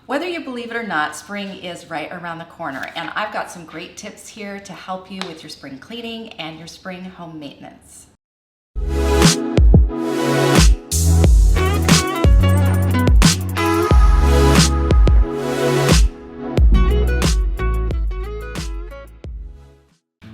Whether you believe it or not, spring is right around the corner, and I've got some great tips here to help you with your spring cleaning and your spring home maintenance.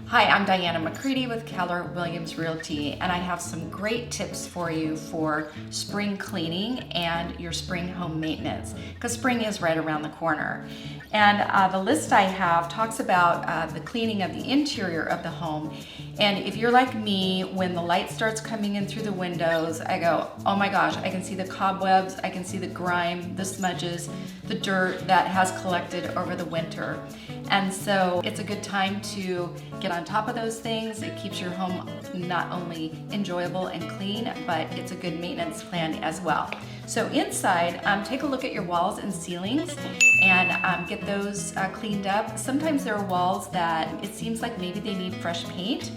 Hi, I'm Diana McCready with Keller Williams Realty, and I have some great tips for you for spring cleaning and your spring home maintenance, because spring is right around the corner. And the list I have talks about the cleaning of the interior of the home. And if you're like me, when the light starts coming in through the windows, I go, oh my gosh, I can see the cobwebs, I can see the grime, the smudges, the dirt that has collected over the winter. And so it's a good time to get on top of those things. It keeps your home not only enjoyable and clean, but it's a good maintenance plan as well. So inside, take a look at your walls and ceilings and get those cleaned up. Sometimes there are walls that it seems like maybe they need fresh paint,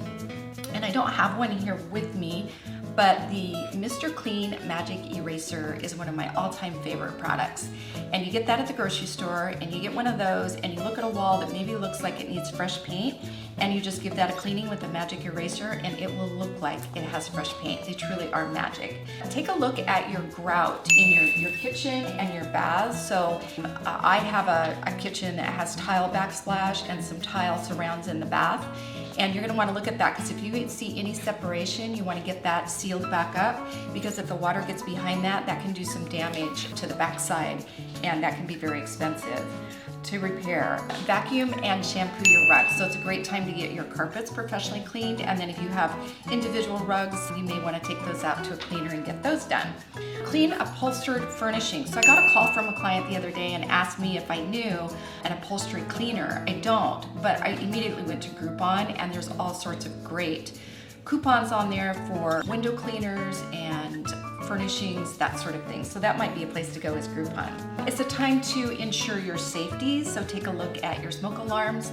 and I don't have one here with me, but the Mr. Clean Magic Eraser is one of my all-time favorite products. And you get that at the grocery store, and you get one of those, and you look at a wall that maybe looks like it needs fresh paint, and you just give that a cleaning with the magic eraser, and it will look like it has fresh paint. They truly are magic. Take a look at your grout in your kitchen and your baths. So I have a kitchen that has tile backsplash and some tile surrounds in the bath. And you're gonna wanna look at that, because if you see any separation, you wanna get that sealed back up, because if the water gets behind that, that can do some damage to the backside, and that can be very expensive to repair. Vacuum and shampoo your rugs. So it's a great time to get your carpets professionally cleaned, and then if you have individual rugs, you may wanna take those out to a cleaner and get those done. Clean upholstered furnishings. So I got a call from a client the other day and asked me if I knew an upholstery cleaner. I don't, but I immediately went to Groupon, and there's all sorts of great coupons on there for window cleaners and furnishings, that sort of thing. So that might be a place to go, is Groupon. It's a time to ensure your safety, so take a look at your smoke alarms.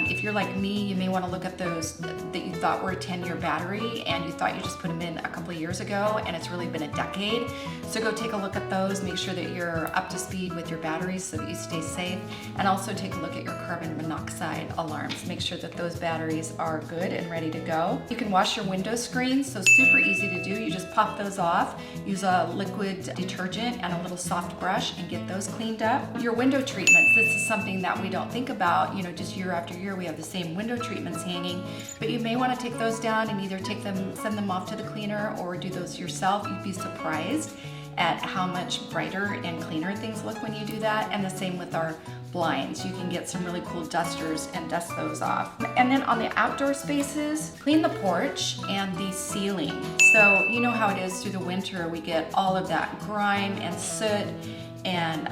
If you're like me, you may want to look at those that you thought were a 10-year battery, and you thought you just put them in a couple of years ago, and it's really been a decade. So go take a look at those, make sure that you're up to speed with your batteries so that you stay safe, and also take a look at your carbon monoxide alarms. Make sure that those batteries are good and ready to go. You can wash your window screens, so super easy to do. You just pop those off, use a liquid detergent and a little soft brush, and get those cleaned up. Your window treatments, this is something that we don't think about, just year after year we have the same window treatments hanging, but you may want to take those down and either send them off to the cleaner or do those yourself. You'd be surprised at how much brighter and cleaner things look when you do that. And the same with our blinds. You can get some really cool dusters and dust those off. And then on the outdoor spaces, clean the porch and the ceiling. So you know how it is through the winter, we get all of that grime and soot and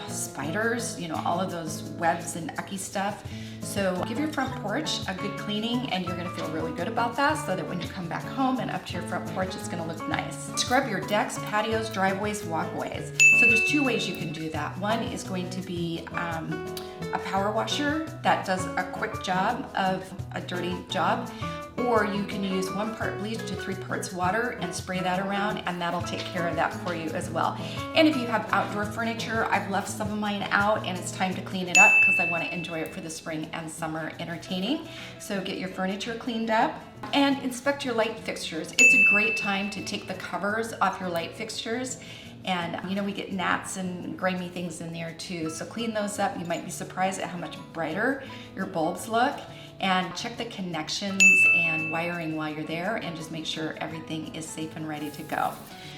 spiders, all of those webs and icky stuff. So give your front porch a good cleaning, and you're gonna feel really good about that, so that when you come back home and up to your front porch, it's gonna look nice. Scrub your decks, patios, driveways, walkways. So there's two ways you can do that. One is going to be a power washer that does a quick job of a dirty job, or you can use 1 part bleach to 3 parts water and spray that around, and that'll take care of that for you as well. And if you have outdoor furniture, I've left some of mine out, and it's time to clean it up because I want to enjoy it for the spring and summer entertaining. So get your furniture cleaned up and inspect your light fixtures. It's a great time to take the covers off your light fixtures. And we get gnats and grimy things in there too. So clean those up. You might be surprised at how much brighter your bulbs look. And check the connections and wiring while you're there, and just make sure everything is safe and ready to go.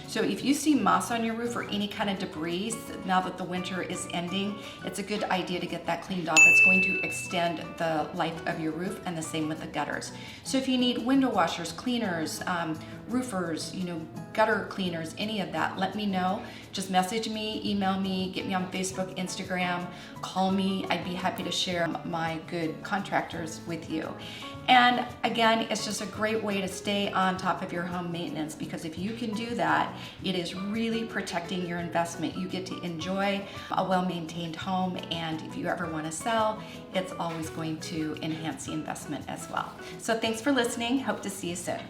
So if you see moss on your roof or any kind of debris, now that the winter is ending, it's a good idea to get that cleaned off. It's going to extend the life of your roof, and the same with the gutters. So if you need window washers, cleaners, roofers, gutter cleaners, any of that, let me know. Just message me, email me, get me on Facebook, Instagram, call me. I'd be happy to share my good contractors with you. And again, it's just a great way to stay on top of your home maintenance, because if you can do that, it is really protecting your investment. You get to enjoy a well-maintained home, and if you ever want to sell, it's always going to enhance the investment as well. So thanks for listening. Hope to see you soon.